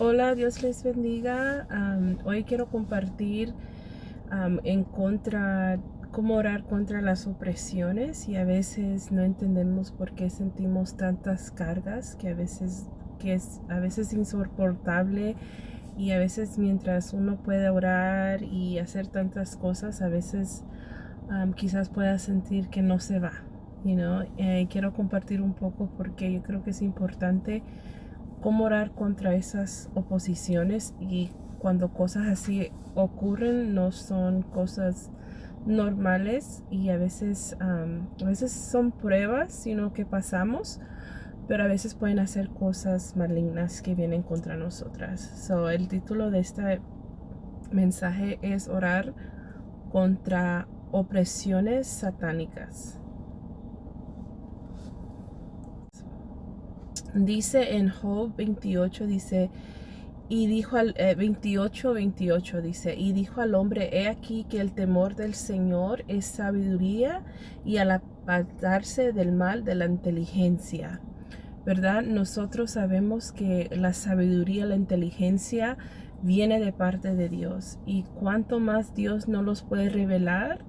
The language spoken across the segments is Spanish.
Hola, Dios les bendiga. Hoy quiero compartir en contra, cómo orar contra las opresiones y a veces no entendemos por qué sentimos tantas cargas que es a veces insoportable y a veces mientras uno puede orar y hacer tantas cosas, a veces quizás pueda sentir que no se va. Quiero compartir un poco porque yo creo que es importante cómo orar contra esas oposiciones y cuando cosas así ocurren no son cosas normales y a veces son pruebas sino que pasamos, pero a veces pueden hacer cosas malignas que vienen contra nosotras. El título de este mensaje es orar contra opresiones satánicas. Dice en Job 28, dice, y dijo al 28 dice, y dijo al hombre, he aquí que el temor del Señor es sabiduría y al apartarse del mal de la inteligencia. ¿Verdad? Nosotros sabemos que la sabiduría, la inteligencia viene de parte de Dios. Y cuanto más Dios nos los puede revelar,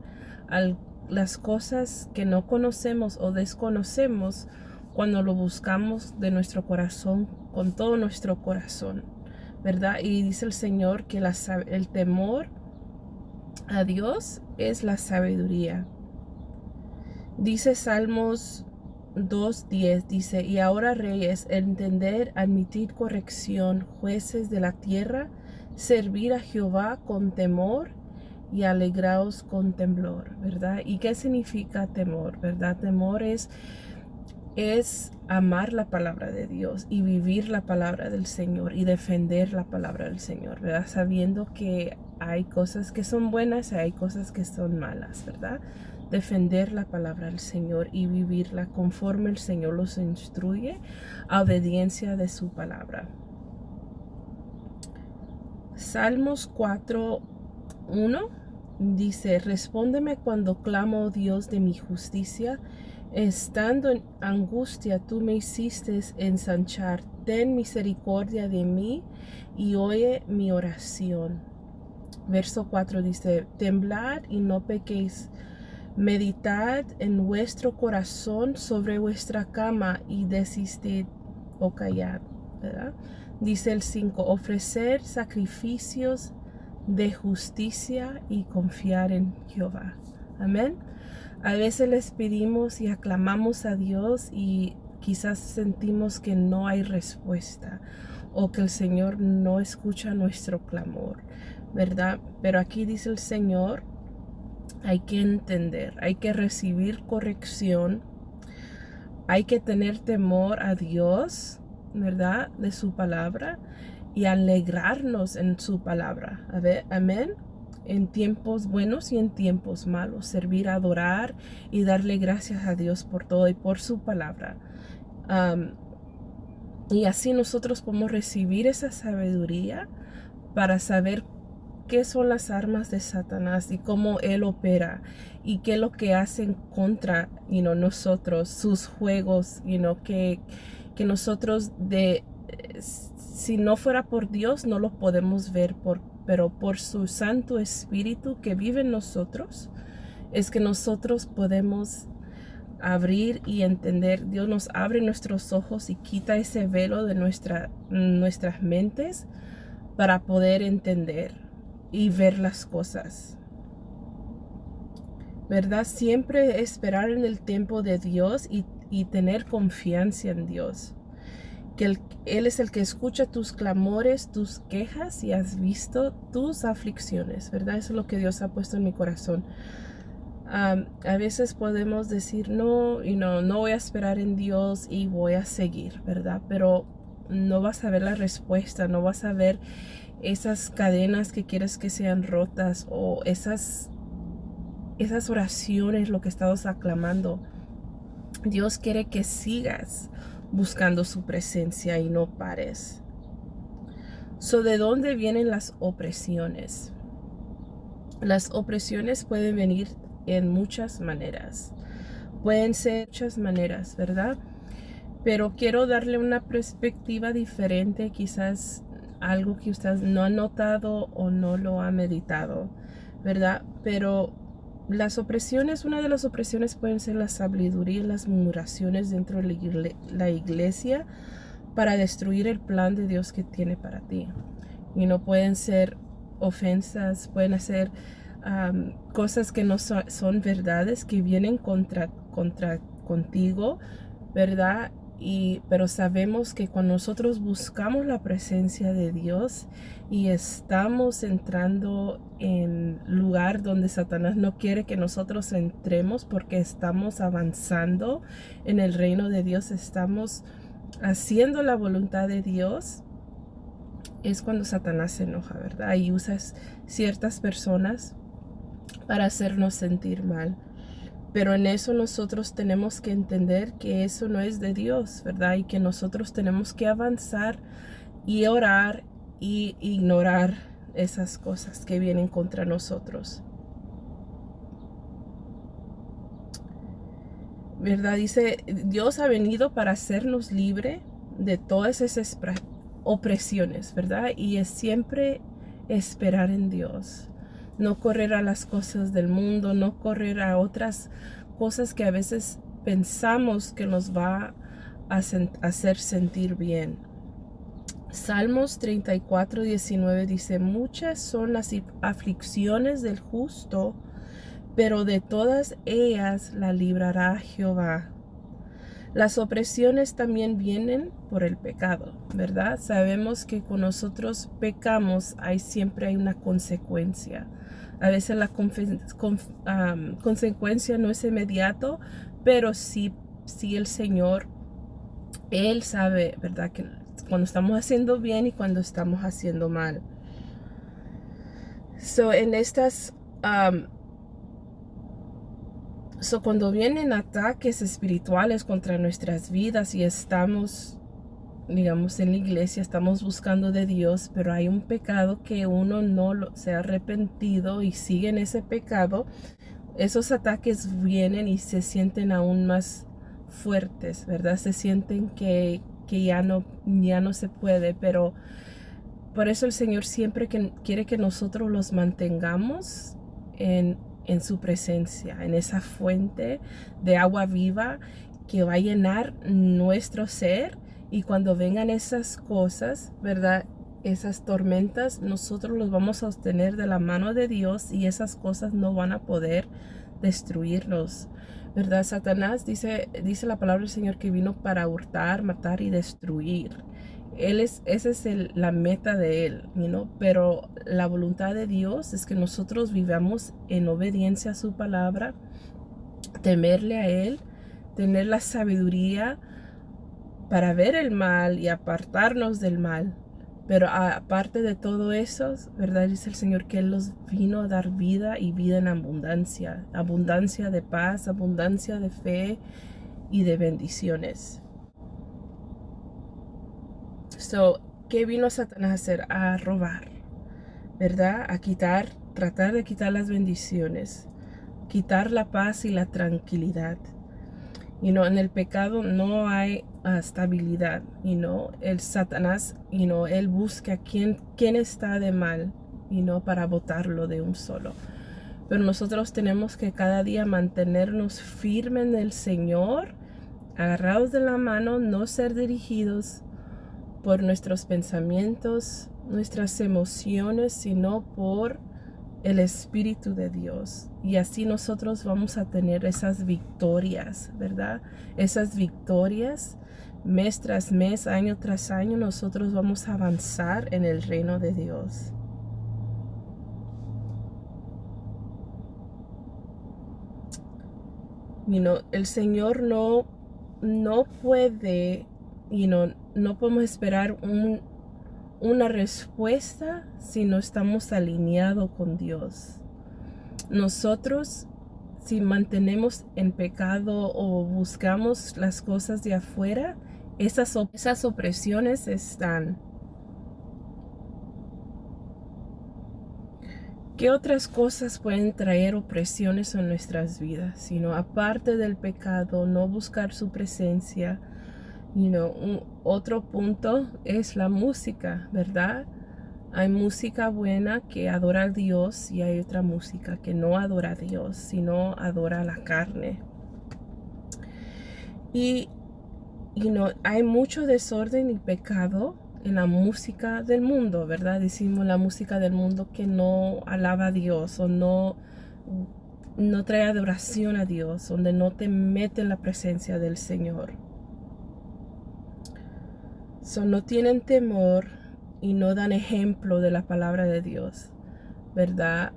las cosas que no conocemos o desconocemos, cuando lo buscamos de nuestro corazón, con todo nuestro corazón, ¿verdad? Y dice el Señor que el temor a Dios es la sabiduría. Dice Salmos 2:10, dice, y ahora reyes, entender, admitir corrección, jueces de la tierra, servir a Jehová con temor y alegraos con temblor, ¿verdad? ¿Y qué significa temor, verdad? Temor es amar la palabra de Dios y vivir la palabra del Señor y defender la palabra del Señor, ¿verdad? Sabiendo que hay cosas que son buenas y hay cosas que son malas, ¿verdad? Defender la palabra del Señor y vivirla conforme el Señor los instruye a obediencia de su palabra. Salmos 4:1 dice, respóndeme cuando clamo, oh Dios de mi justicia. Estando en angustia, tú me hiciste ensanchar. Ten misericordia de mí y oye mi oración. Verso 4 dice, temblad y no pequéis. Meditad en vuestro corazón sobre vuestra cama y desistid o callad, ¿verdad? Dice el 5, ofrecer sacrificios de justicia y confiar en Jehová. Amén. A veces les pedimos y aclamamos a Dios y quizás sentimos que no hay respuesta o que el Señor no escucha nuestro clamor, ¿verdad? Pero aquí dice el Señor, hay que entender, hay que recibir corrección, hay que tener temor a Dios, ¿verdad? De su palabra y alegrarnos en su palabra. A ver, amén. En tiempos buenos y en tiempos malos, servir, adorar y darle gracias a Dios por todo y por su palabra. Y así nosotros podemos recibir esa sabiduría para saber qué son las armas de Satanás y cómo él opera y qué es lo que hacen contra nosotros, sus juegos, que nosotros si no fuera por Dios no lo podemos ver, pero por su Santo Espíritu que vive en nosotros, es que nosotros podemos abrir y entender. Dios nos abre nuestros ojos y quita ese velo de nuestras mentes para poder entender y ver las cosas, ¿verdad? Siempre esperar en el tiempo de Dios y tener confianza en Dios, que Él es el que escucha tus clamores, tus quejas y has visto tus aflicciones, ¿verdad? Eso es lo que Dios ha puesto en mi corazón. A veces podemos decir, no voy a esperar en Dios y voy a seguir, ¿verdad? Pero no vas a ver la respuesta, no vas a ver esas cadenas que quieres que sean rotas o esas oraciones, lo que estamos aclamando. Dios quiere que sigas buscando su presencia y no pares. ¿De dónde vienen las opresiones? Las opresiones pueden venir en muchas maneras. Pueden ser muchas maneras, ¿verdad? Pero quiero darle una perspectiva diferente. Quizás algo que usted no ha notado o no lo ha meditado, ¿verdad? Pero las opresiones, una de las opresiones pueden ser la sabiduría y las murmuraciones dentro de la iglesia para destruir el plan de Dios que tiene para ti. Y no pueden ser ofensas, pueden ser cosas que no son verdades, que vienen contra contigo, ¿verdad? Pero sabemos que cuando nosotros buscamos la presencia de Dios y estamos entrando en lugar donde Satanás no quiere que nosotros entremos, porque estamos avanzando en el reino de Dios, estamos haciendo la voluntad de Dios, es cuando Satanás se enoja, ¿verdad? Y usa ciertas personas para hacernos sentir mal. Pero en eso nosotros tenemos que entender que eso no es de Dios, ¿verdad? Y que nosotros tenemos que avanzar y orar y ignorar esas cosas que vienen contra nosotros. ¿Verdad? Dice, Dios ha venido para hacernos libre de todas esas opresiones, ¿verdad? Y es siempre esperar en Dios. No correr a las cosas del mundo, no correr a otras cosas que a veces pensamos que nos va a hacer sentir bien. Salmos 34:19 dice, muchas son las aflicciones del justo, pero de todas ellas la librará Jehová. Las opresiones también vienen por el pecado, ¿verdad? Sabemos que cuando nosotros pecamos siempre hay una consecuencia. A veces la consecuencia no es inmediato, pero sí el Señor, Él sabe, ¿verdad? Que cuando estamos haciendo bien y cuando estamos haciendo mal. En estas... cuando vienen ataques espirituales contra nuestras vidas y estamos, digamos, en la iglesia, estamos buscando de Dios, pero hay un pecado que uno no se ha arrepentido y sigue en ese pecado, esos ataques vienen y se sienten aún más fuertes, ¿verdad? Se sienten que ya no se puede, pero por eso el Señor siempre quiere que nosotros los mantengamos en su presencia, en esa fuente de agua viva que va a llenar nuestro ser. Y cuando vengan esas cosas, ¿verdad? Esas tormentas, nosotros los vamos a obtener de la mano de Dios y esas cosas no van a poder destruirnos, ¿verdad? Satanás dice la palabra del Señor que vino para hurtar, matar y destruir. Esa es la meta de él, pero la voluntad de Dios es que nosotros vivamos en obediencia a su palabra, temerle a él, tener la sabiduría para ver el mal y apartarnos del mal. Pero aparte de todo eso, ¿verdad? Dice el Señor que Él nos vino a dar vida y vida en abundancia, abundancia de paz, abundancia de fe y de bendiciones. ¿Qué vino Satanás a hacer? A robar, ¿verdad? Tratar de quitar las bendiciones, quitar la paz y la tranquilidad. En el pecado no hay estabilidad. El Satanás, él busca quién está de mal, para botarlo de un solo. Pero nosotros tenemos que cada día mantenernos firmes en el Señor, agarrados de la mano, no ser dirigidos por nuestros pensamientos, nuestras emociones, sino por el Espíritu de Dios. Y así nosotros vamos a tener esas victorias, ¿verdad? Esas victorias, mes tras mes, año tras año, nosotros vamos a avanzar en el reino de Dios. El Señor no puede, no podemos esperar una respuesta si no estamos alineados con Dios. Nosotros, si mantenemos en pecado o buscamos las cosas de afuera, esas opresiones están. ¿Qué otras cosas pueden traer opresiones en nuestras vidas? Aparte del pecado, no buscar su presencia, Otro punto es la música, ¿verdad? Hay música buena que adora a Dios y hay otra música que no adora a Dios, sino adora a la carne. Y hay mucho desorden y pecado en la música del mundo, ¿verdad? Decimos la música del mundo que no alaba a Dios o no trae adoración a Dios, donde no te mete en la presencia del Señor. No tienen temor y no dan ejemplo de la palabra de Dios, ¿verdad?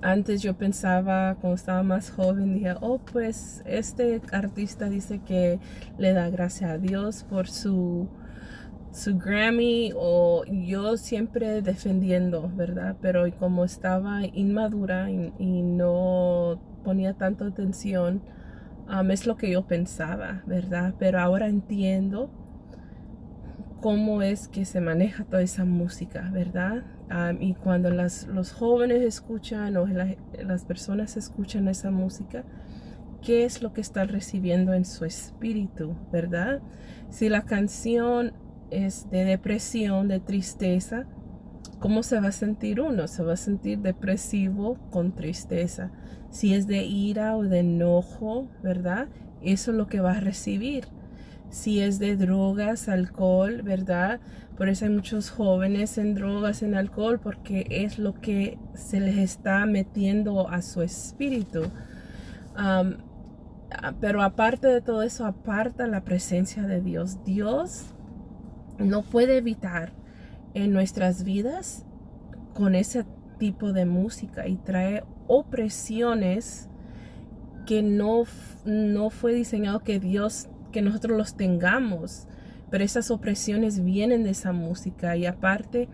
Antes yo pensaba, cuando estaba más joven, dije, pues este artista dice que le da gracias a Dios por su Grammy, o yo siempre defendiendo, ¿verdad? Pero como estaba inmadura y no ponía tanta atención, es lo que yo pensaba, ¿verdad? Pero ahora entiendo cómo es que se maneja toda esa música, ¿verdad? Y cuando los jóvenes escuchan o las personas escuchan esa música, ¿qué es lo que están recibiendo en su espíritu, verdad? Si la canción es de depresión, de tristeza, ¿cómo se va a sentir uno? Se va a sentir depresivo con tristeza. Si es de ira o de enojo, ¿verdad? Eso es lo que va a recibir. Si es de drogas, alcohol, ¿verdad? Por eso hay muchos jóvenes en drogas, en alcohol, porque es lo que se les está metiendo a su espíritu. Pero aparte de todo eso, aparta la presencia de Dios. Dios no puede evitar en nuestras vidas con ese tipo de música y trae opresiones que no fue diseñado que nosotros los tengamos, pero esas opresiones vienen de esa música. Y aparte,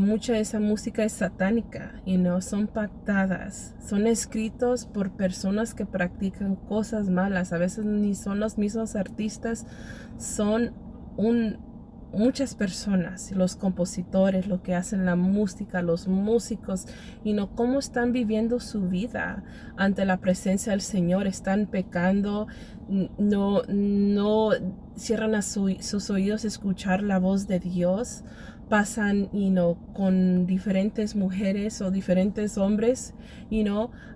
mucha de esa música es satánica, son pactadas, son escritos por personas que practican cosas malas. A veces ni son los mismos artistas, son muchas personas, los compositores, lo que hacen la música, los músicos, cómo están viviendo su vida ante la presencia del Señor. Están pecando, no cierran sus oídos a escuchar la voz de Dios. Pasan, con diferentes mujeres o diferentes hombres,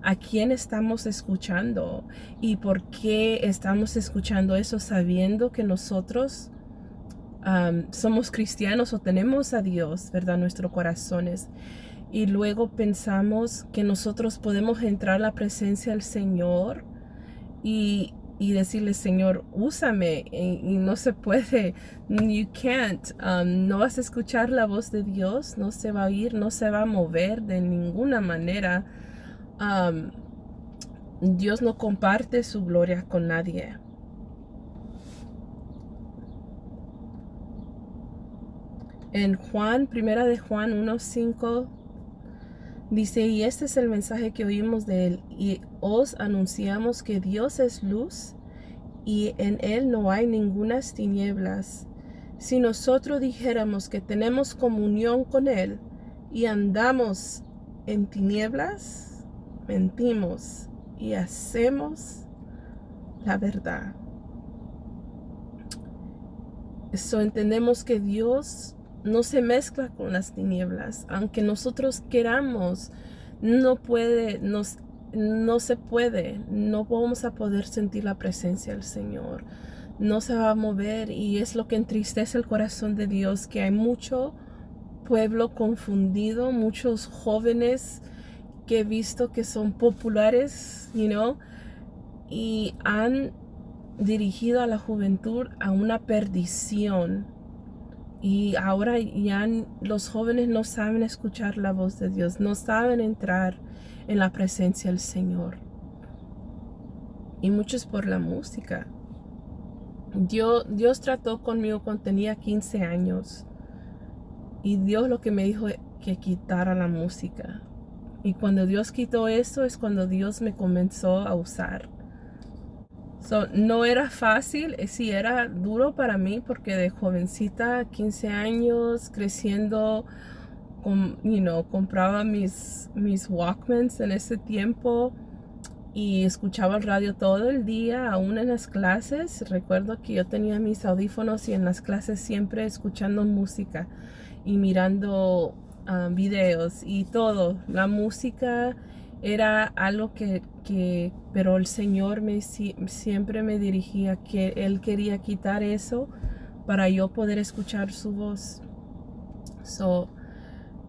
a quién estamos escuchando y por qué estamos escuchando eso, sabiendo que nosotros somos cristianos o tenemos a Dios, ¿verdad? Nuestros corazones. Y luego pensamos que nosotros podemos entrar a la presencia del Señor y decirle, Señor, úsame, y no se puede. You can't. No vas a escuchar la voz de Dios, no se va a oír, no se va a mover de ninguna manera. Dios no comparte su gloria con nadie. En Primera de Juan 1:5 dice, y este es el mensaje que oímos de él, y os anunciamos que Dios es luz, y en él no hay ningunas tinieblas. Si nosotros dijéramos que tenemos comunión con él y andamos en tinieblas, mentimos y hacemos la verdad. Eso entendemos que Dios no se mezcla con las tinieblas. Aunque nosotros queramos, no se puede. No vamos a poder sentir la presencia del Señor. No se va a mover, y es lo que entristece el corazón de Dios, que hay mucho pueblo confundido, muchos jóvenes que he visto que son populares, y han dirigido a la juventud a una perdición. Y ahora ya los jóvenes no saben escuchar la voz de Dios, no saben entrar en la presencia del Señor. Y muchos por la música. Dios trató conmigo cuando tenía 15 años. Y Dios lo que me dijo que quitara la música. Y cuando Dios quitó eso es cuando Dios me comenzó a usar. No era fácil, sí era duro para mí, porque de jovencita, 15 años, creciendo, compraba mis Walkmans en ese tiempo, y escuchaba el radio todo el día, aún en las clases. Recuerdo que yo tenía mis audífonos y en las clases siempre escuchando música y mirando videos y todo. La música era algo pero el Señor siempre me dirigía que Él quería quitar eso para yo poder escuchar su voz. So,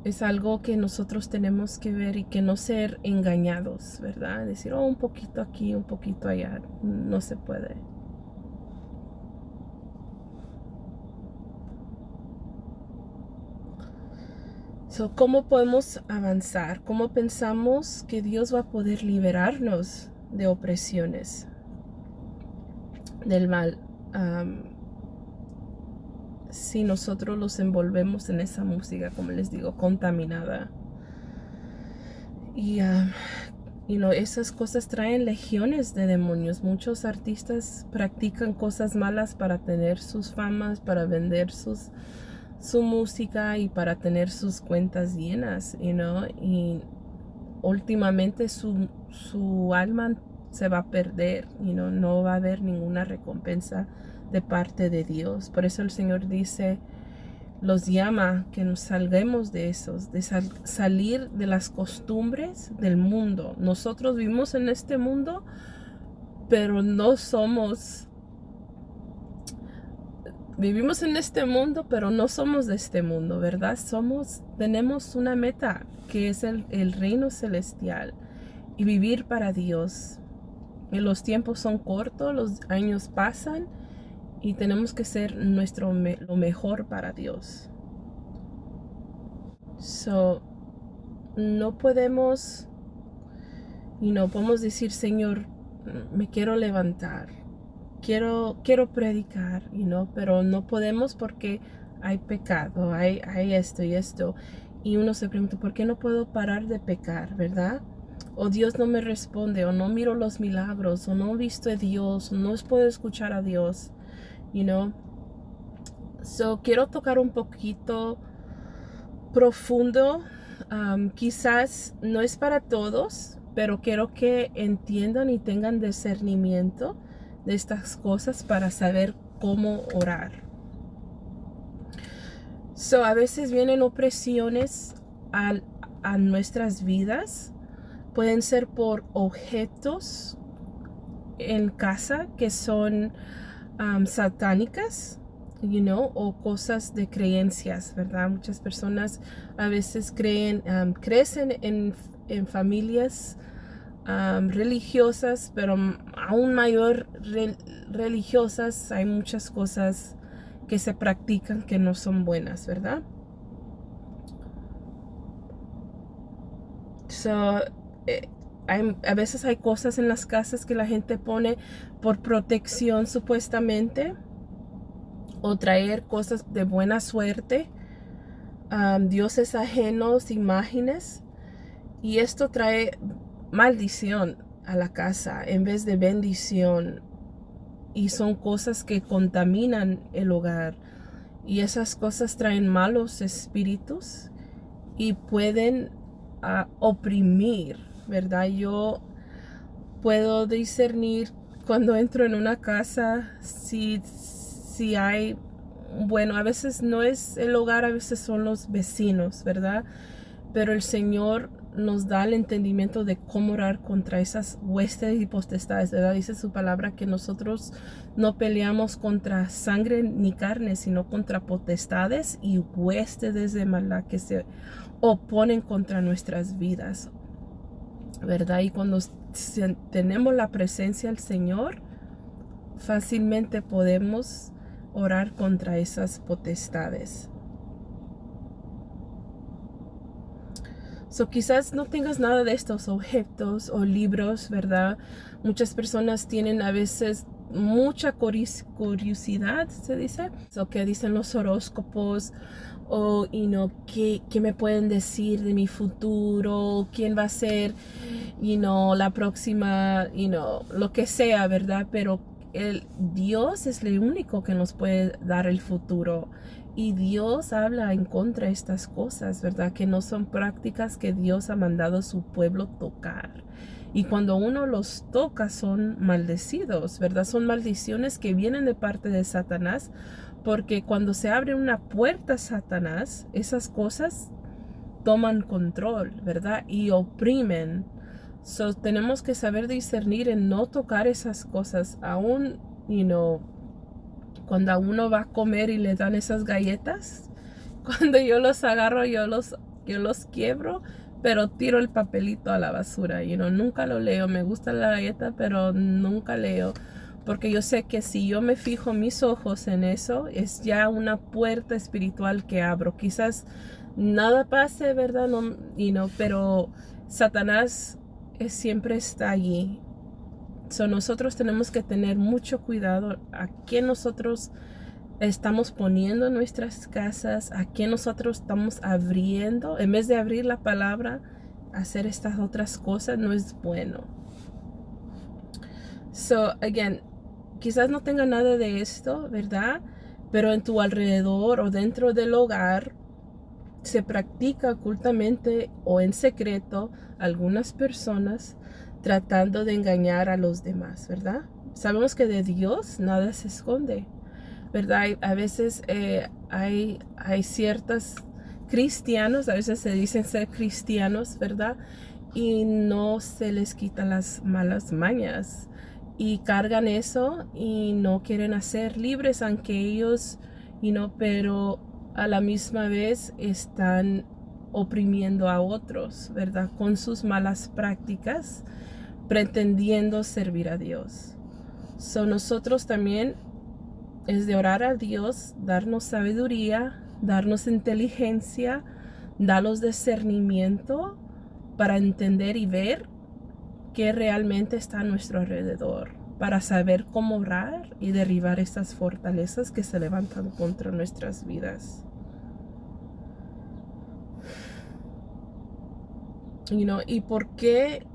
es algo que nosotros tenemos que ver y que no ser engañados, ¿verdad? Decir, oh, un poquito aquí, un poquito allá. No se puede. So, ¿cómo podemos avanzar? ¿Cómo pensamos que Dios va a poder liberarnos de opresiones, del mal? Si nosotros los envolvemos en esa música, como les digo, contaminada. Y esas cosas traen legiones de demonios. Muchos artistas practican cosas malas para tener sus famas, para vender su música y para tener sus cuentas llenas, y últimamente su alma se va a perder, no va a haber ninguna recompensa de parte de Dios. Por eso el Señor dice, los llama que nos salguemos de esos, de salir de las costumbres del mundo. Nosotros vivimos en este mundo, pero vivimos en este mundo, pero no somos de este mundo, ¿verdad? Tenemos una meta, que es el reino celestial y vivir para Dios. Y los tiempos son cortos, los años pasan, y tenemos que ser lo mejor para Dios. So, no podemos decir, Señor, me quiero levantar, quiero predicar, pero no podemos porque hay pecado, hay esto y esto. Y uno se pregunta, ¿por qué no puedo parar de pecar, verdad? O Dios no me responde, o no miro los milagros, o no he visto a Dios, o no puedo escuchar a Dios. So, quiero tocar un poquito profundo. Quizás no es para todos, pero quiero que entiendan y tengan discernimiento de estas cosas para saber cómo orar. So, a veces vienen opresiones a nuestras vidas. Pueden ser por objetos en casa que son satánicas, o cosas de creencias, ¿verdad? Muchas personas a veces crecen en familias religiosas, pero aún mayor religiosas. Hay muchas cosas que se practican que no son buenas, ¿verdad? So, a veces hay cosas en las casas que la gente pone por protección supuestamente, o traer cosas de buena suerte, dioses ajenos, imágenes, y esto trae maldición a la casa en vez de bendición, y son cosas que contaminan el hogar, y esas cosas traen malos espíritus y pueden oprimir, ¿verdad? Yo puedo discernir cuando entro en una casa si hay, bueno, a veces no es el hogar, a veces son los vecinos, ¿verdad? Pero el Señor nos da el entendimiento de cómo orar contra esas huestes y potestades, ¿verdad? Dice su palabra que nosotros no peleamos contra sangre ni carne, sino contra potestades y huestes de maldad que se oponen contra nuestras vidas, ¿verdad? Y cuando tenemos la presencia del Señor, fácilmente podemos orar contra esas potestades. So, quizás no tengas nada de estos objetos o libros, ¿verdad? Muchas personas tienen a veces mucha curiosidad, se dice, que dicen los horóscopos, o qué me pueden decir de mi futuro, quién va a ser la próxima, lo que sea, ¿verdad? Pero Dios es el único que nos puede dar el futuro. Y Dios habla en contra de estas cosas, ¿verdad? Que no son prácticas que Dios ha mandado a su pueblo tocar. Y cuando uno los toca son maldecidos, ¿verdad? Son maldiciones que vienen de parte de Satanás, porque cuando se abre una puerta a Satanás, esas cosas toman control, ¿verdad? Y oprimen. So, tenemos que saber discernir en no tocar esas cosas, aún, cuando a uno va a comer y le dan esas galletas, cuando yo los agarro, yo los quiebro, pero tiro el papelito a la basura. Nunca lo leo. Me gusta la galleta, pero nunca leo. Porque yo sé que si yo me fijo mis ojos en eso, es ya una puerta espiritual que abro. Quizás nada pase, ¿verdad? No, pero Satanás siempre está allí. So, nosotros tenemos que tener mucho cuidado a qué nosotros estamos poniendo en nuestras casas, a qué nosotros estamos abriendo. En vez de abrir la palabra, hacer estas otras cosas no es bueno. So, again, quizás no tenga nada de esto, ¿verdad? Pero en tu alrededor o dentro del hogar se practica ocultamente o en secreto algunas personas tratando de engañar a los demás, ¿verdad? Sabemos que de Dios nada se esconde, ¿verdad? A veces hay ciertos cristianos, a veces se dicen ser cristianos, ¿verdad? Y no se les quitan las malas mañas y cargan eso y no quieren ser libres, aunque ellos, pero a la misma vez están oprimiendo a otros, ¿verdad? Con sus malas prácticas, pretendiendo servir a Dios. So, nosotros también es de orar a Dios, darnos sabiduría, darnos inteligencia, darnos discernimiento para entender y ver qué realmente está a nuestro alrededor, para saber cómo orar y derribar estas fortalezas que se levantan contra nuestras vidas. ¿Y por qué?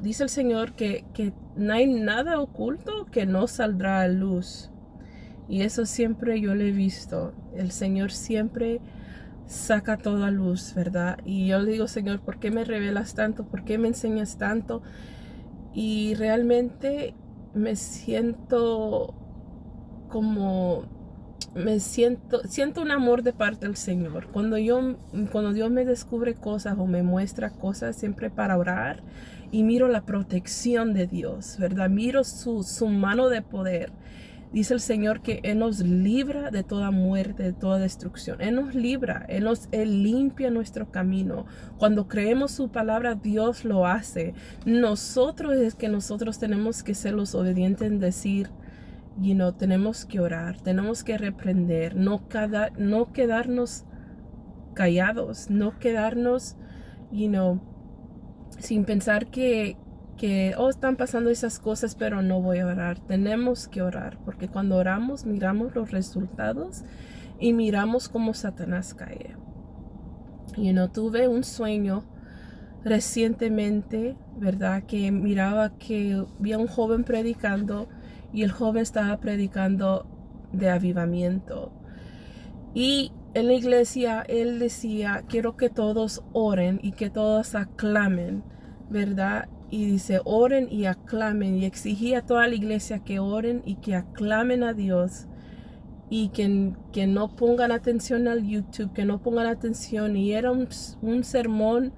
Dice el Señor que no hay nada oculto que no saldrá a luz. Y eso siempre yo lo he visto. El Señor siempre saca todo a luz, ¿verdad? Y yo le digo, Señor, ¿por qué me revelas tanto? ¿Por qué me enseñas tanto? Y realmente me siento siento un amor de parte del Señor. Cuando Dios me descubre cosas o me muestra cosas, siempre para orar, y miro la protección de Dios, ¿verdad? Miro su mano de poder. Dice el Señor que Él nos libra de toda muerte, de toda destrucción. Él nos libra, Él limpia nuestro camino. Cuando creemos su palabra, Dios lo hace. Nosotros tenemos que ser los obedientes en decir, tenemos que orar, tenemos que reprender, no quedarnos callados, no quedarnos, sin pensar que están pasando esas cosas, pero no voy a orar. Tenemos que orar, porque cuando oramos miramos los resultados y miramos cómo Satanás cae. Tuve un sueño recientemente, ¿verdad? Que miraba que había un joven predicando y el joven estaba predicando de avivamiento. Y en la iglesia él decía, quiero que todos oren y que todos aclamen, ¿verdad? Y dice, oren y aclamen, y exigía a toda la iglesia que oren y que aclamen a Dios, y que no pongan atención al YouTube, que no pongan atención. Y era un sermón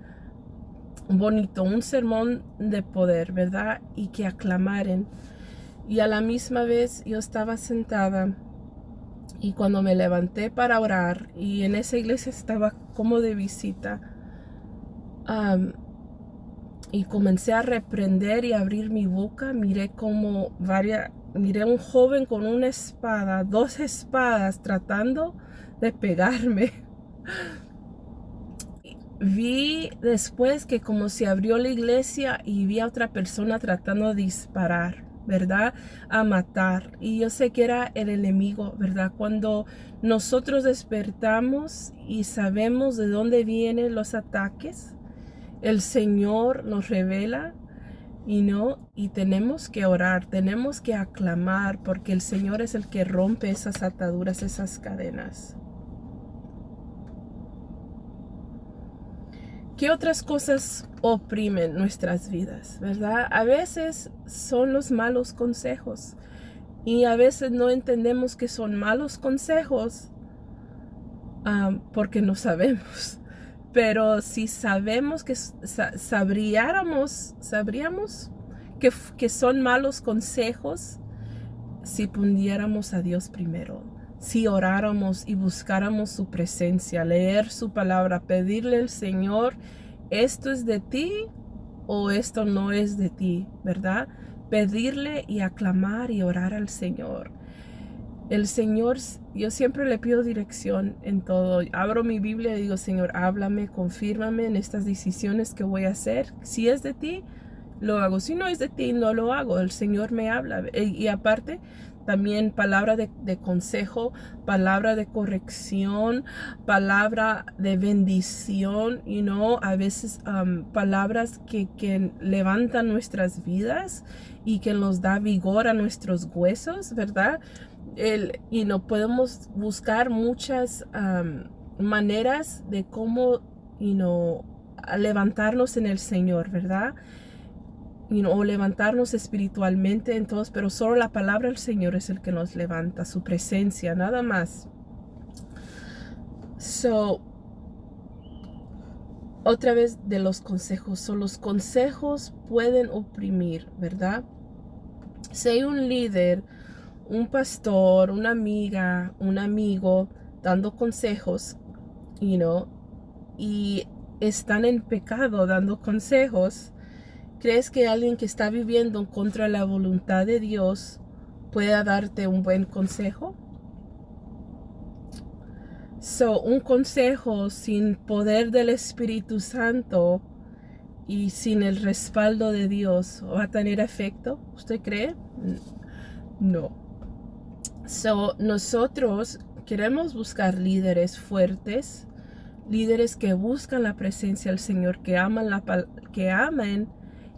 bonito, un sermón de poder, ¿verdad? Y que aclamaren. Y a la misma vez yo estaba sentada, y cuando me levanté para orar, y en esa iglesia estaba como de visita, y comencé a reprender y abrir mi boca, miré un joven con una espada, 2 espadas, tratando de pegarme. Vi después que como se abrió la iglesia y vi a otra persona tratando de disparar, ¿verdad? A matar. Y yo sé que era el enemigo, ¿verdad? Cuando nosotros despertamos y sabemos de dónde vienen los ataques, el Señor nos revela, y tenemos que orar, tenemos que aclamar, porque el Señor es el que rompe esas ataduras, esas cadenas. ¿Qué otras cosas oprimen nuestras vidas, verdad? A veces son los malos consejos y a veces no entendemos que son malos consejos porque no sabemos. Pero si sabemos que sabríamos que son malos consejos si pudiéramos a Dios primero, si oráramos y buscáramos su presencia, leer su palabra, pedirle al Señor, esto es de ti o esto no es de ti, ¿verdad? Pedirle y aclamar y orar al Señor. El Señor, yo siempre le pido dirección en todo. Abro mi Biblia y digo, Señor, háblame, confírmame en estas decisiones que voy a hacer. Si es de ti, lo hago. Si no es de ti, no lo hago. El Señor me habla. Y aparte, también palabra de consejo, palabra de corrección, palabra de bendición, a veces palabras que levantan nuestras vidas y que nos da vigor a nuestros huesos, ¿verdad? Podemos buscar muchas maneras de cómo, levantarnos en el Señor, ¿verdad? O levantarnos espiritualmente, entonces, pero solo la palabra del Señor es el que nos levanta, su presencia, nada más. Otra vez de los consejos. Los consejos pueden oprimir, ¿verdad? Si hay un líder, un pastor, una amiga, un amigo dando consejos, y están en pecado dando consejos, ¿crees que alguien que está viviendo contra la voluntad de Dios pueda darte un buen consejo? Un consejo sin poder del Espíritu Santo y sin el respaldo de Dios, ¿va a tener efecto? ¿Usted cree? No. Nosotros queremos buscar líderes fuertes, líderes que buscan la presencia del Señor, que amen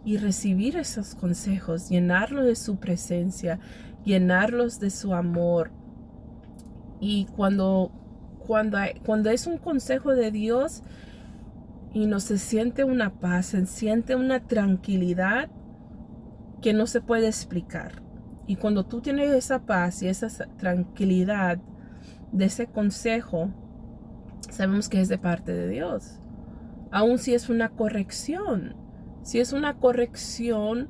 y recibir esos consejos, llenarlos de su presencia, llenarlos de su amor. Y cuando es un consejo de Dios se siente una paz, se siente una tranquilidad que no se puede explicar. Y cuando tú tienes esa paz y esa tranquilidad de ese consejo, sabemos que es de parte de Dios. Aun si es una corrección. Si es una corrección,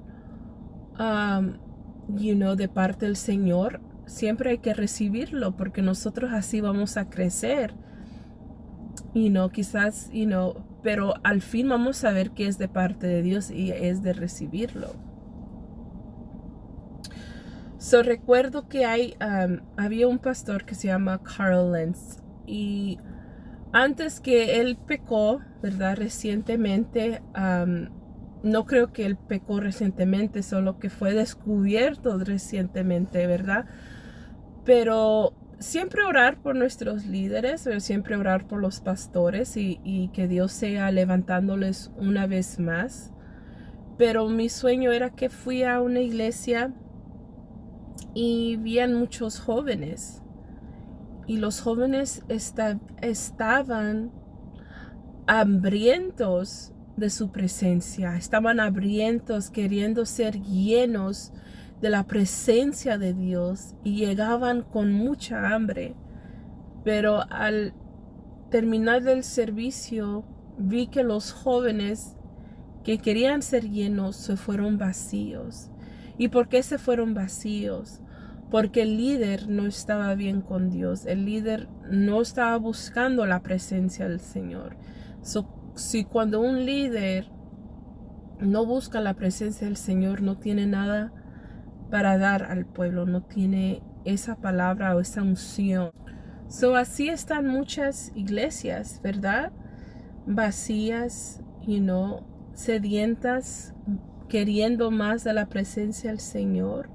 de parte del Señor, siempre hay que recibirlo porque nosotros así vamos a crecer. Quizás, pero al fin vamos a ver que es de parte de Dios y es de recibirlo. Recuerdo que había un pastor que se llama Carl Lentz y antes que él pecó, ¿verdad? Recientemente, no creo que él pecó recientemente, solo que fue descubierto recientemente, ¿verdad? Pero siempre orar por nuestros líderes, siempre orar por los pastores y que Dios sea levantándoles una vez más. Pero mi sueño era que fui a una iglesia y vían muchos jóvenes. Y los jóvenes estaban hambrientos de su presencia. Estaban hambrientos, queriendo ser llenos de la presencia de Dios. Y llegaban con mucha hambre. Pero al terminar el servicio, vi que los jóvenes que querían ser llenos se fueron vacíos. ¿Y por qué se fueron vacíos? Porque el líder no estaba bien con Dios. El líder no estaba buscando la presencia del Señor. Si cuando un líder no busca la presencia del Señor, no tiene nada para dar al pueblo, no tiene esa palabra o esa unción. Así están muchas iglesias, ¿verdad? Vacías, sedientas, queriendo más de la presencia del Señor,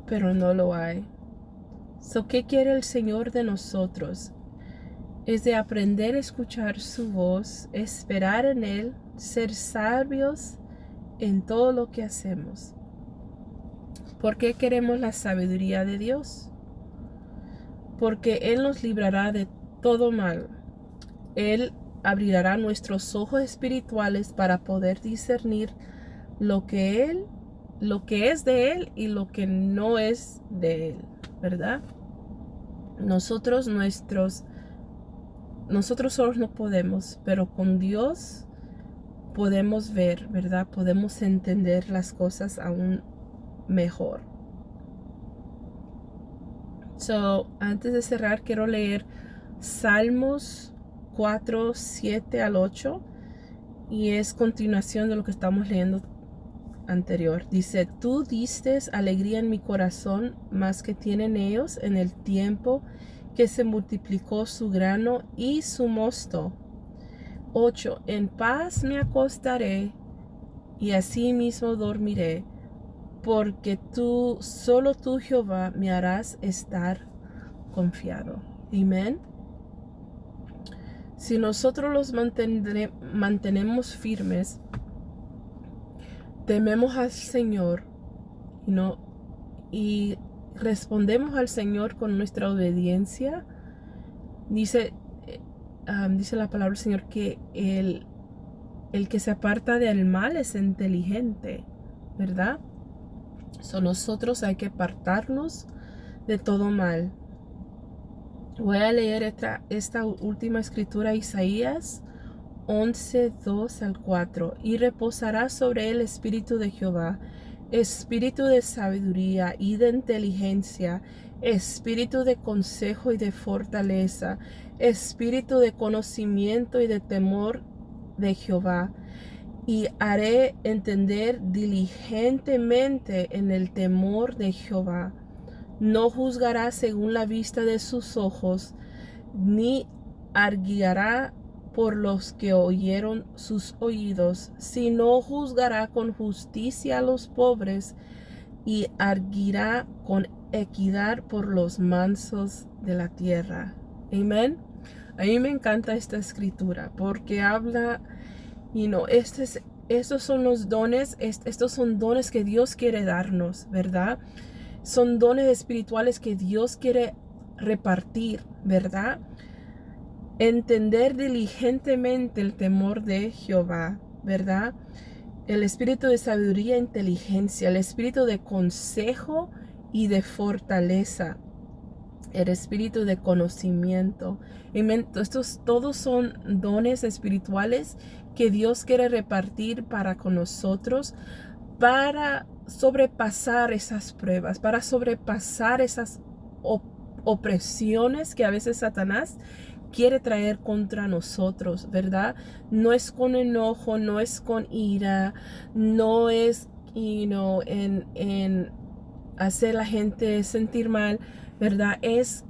pero no lo hay. ¿Qué quiere el Señor de nosotros? Es de aprender a escuchar su voz, esperar en Él, ser sabios en todo lo que hacemos. ¿Por qué queremos la sabiduría de Dios? Porque Él nos librará de todo mal. Él abrirá nuestros ojos espirituales para poder discernir lo que es de Él y lo que no es de Él, ¿verdad? Nosotros solos no podemos, pero con Dios podemos ver, ¿verdad? Podemos entender las cosas aún mejor. Antes de cerrar, quiero leer Salmos 4, 7 al 8, y es continuación de lo que estamos leyendo anterior. Dice: tú diste alegría en mi corazón, más que tienen ellos en el tiempo que se multiplicó su grano y su mosto. 8. En paz me acostaré y así mismo dormiré, porque solo tú, Jehová, me harás estar confiado. Amén. Si nosotros los mantenemos firmes, tememos al Señor y respondemos al Señor con nuestra obediencia, dice la palabra del Señor que el que se aparta del mal es inteligente, ¿verdad? Nosotros hay que apartarnos de todo mal. Voy a leer esta última escritura, Isaías 11, 2 al 4. Y reposará sobre él espíritu de Jehová, espíritu de sabiduría y de inteligencia, espíritu de consejo y de fortaleza, espíritu de conocimiento y de temor de Jehová. Y haré entender diligentemente en el temor de Jehová. No juzgará según la vista de sus ojos, ni arguirá por los que oyeron sus oídos, sino juzgará con justicia a los pobres y arguirá con equidad por los mansos de la tierra. Amén. A mí me encanta esta escritura porque habla, estos son los dones, estos son dones que Dios quiere darnos, ¿verdad? Son dones espirituales que Dios quiere repartir, ¿verdad? Entender diligentemente el temor de Jehová, ¿verdad? El espíritu de sabiduría e inteligencia, el espíritu de consejo y de fortaleza, el espíritu de conocimiento. Estos todos son dones espirituales que Dios quiere repartir para con nosotros, para sobrepasar esas pruebas, para sobrepasar esas opresiones que a veces Satanás quiere traer contra nosotros, ¿verdad? No es con enojo, no es con ira, no es, en hacer a la gente sentir mal, ¿verdad? Es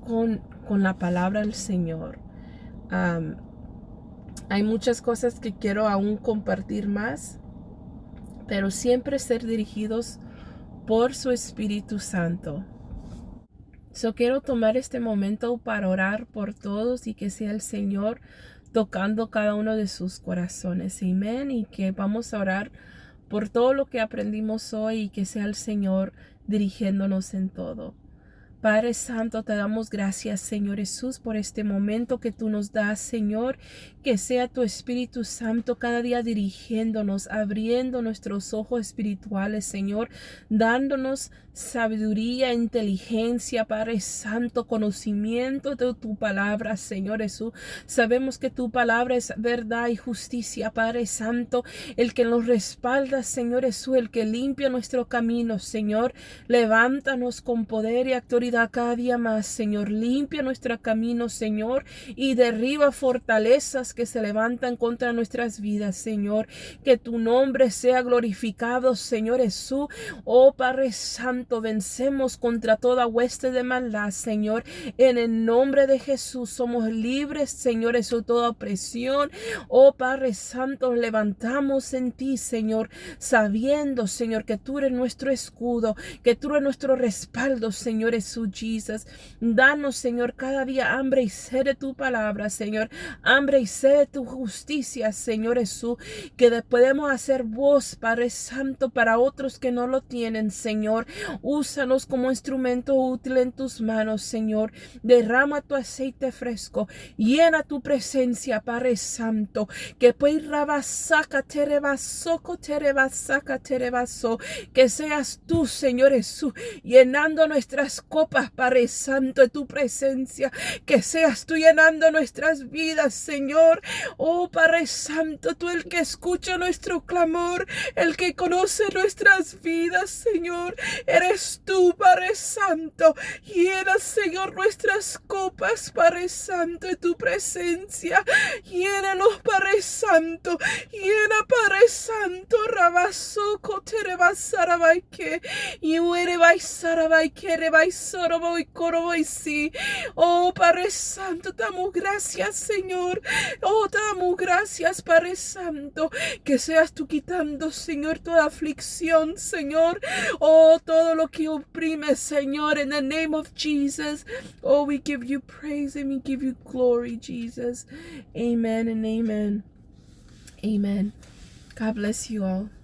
con la palabra del Señor. Hay muchas cosas que quiero aún compartir más, pero siempre ser dirigidos por su Espíritu Santo. Quiero tomar este momento para orar por todos y que sea el Señor tocando cada uno de sus corazones. Amén. Y que vamos a orar por todo lo que aprendimos hoy y que sea el Señor dirigiéndonos en todo. Padre Santo, te damos gracias, Señor Jesús, por este momento que tú nos das, Señor. Que sea tu Espíritu Santo cada día dirigiéndonos, abriendo nuestros ojos espirituales, Señor, dándonos sabiduría, inteligencia, Padre Santo, conocimiento de tu palabra, Señor Jesús. Sabemos que tu palabra es verdad y justicia, Padre Santo, el que nos respalda, Señor Jesús, el que limpia nuestro camino, Señor. Levántanos con poder y autoridad cada día más, Señor. Limpia nuestro camino, Señor, y derriba fortalezas que se levantan contra nuestras vidas, Señor. Que tu nombre sea glorificado, Señor Jesús. Oh Padre Santo, vencemos contra toda hueste de maldad, Señor. En el nombre de Jesús somos libres, Señor Jesús, de toda opresión. Oh Padre Santo, levantamos en ti, Señor, sabiendo, Señor, que tú eres nuestro escudo, que tú eres nuestro respaldo, Señor Jesús. Jesús, Jesus. Danos, Señor, cada día hambre y sed de tu palabra, Señor. Hambre y sed de tu justicia, Señor Jesús. Que podemos hacer voz, Padre Santo, para otros que no lo tienen, Señor. Úsanos como instrumento útil en tus manos, Señor. Derrama tu aceite fresco. Llena tu presencia, Padre Santo. Que pues rabasaca terebasoco terebasaca terebaso. Que seas tú, Señor Jesús, llenando nuestras copas, Padre Santo, de tu presencia. Que seas tú llenando nuestras vidas, Señor. Oh, Padre Santo, tú el que escucha nuestro clamor, el que conoce nuestras vidas, Señor. Eres tú, Padre Santo. Llena, Señor, nuestras copas, Padre Santo, de tu presencia. Llénalos, Padre Santo. Llena, Padre Santo. Rabasoco terebasarabaike. Yuerebaisarabaike, rebaisoroboy, coroboy, sí. Oh, Padre Santo, damos gracias, Señor. Oh, damos gracias, Padre Santo. Que seas tú quitando, Señor, toda aflicción, Señor. Oh, todo lo que oprime, Señor, in the name of Jesus. Oh, we give you praise and we give you glory, Jesus. Amen and amen. Amen. God bless you all.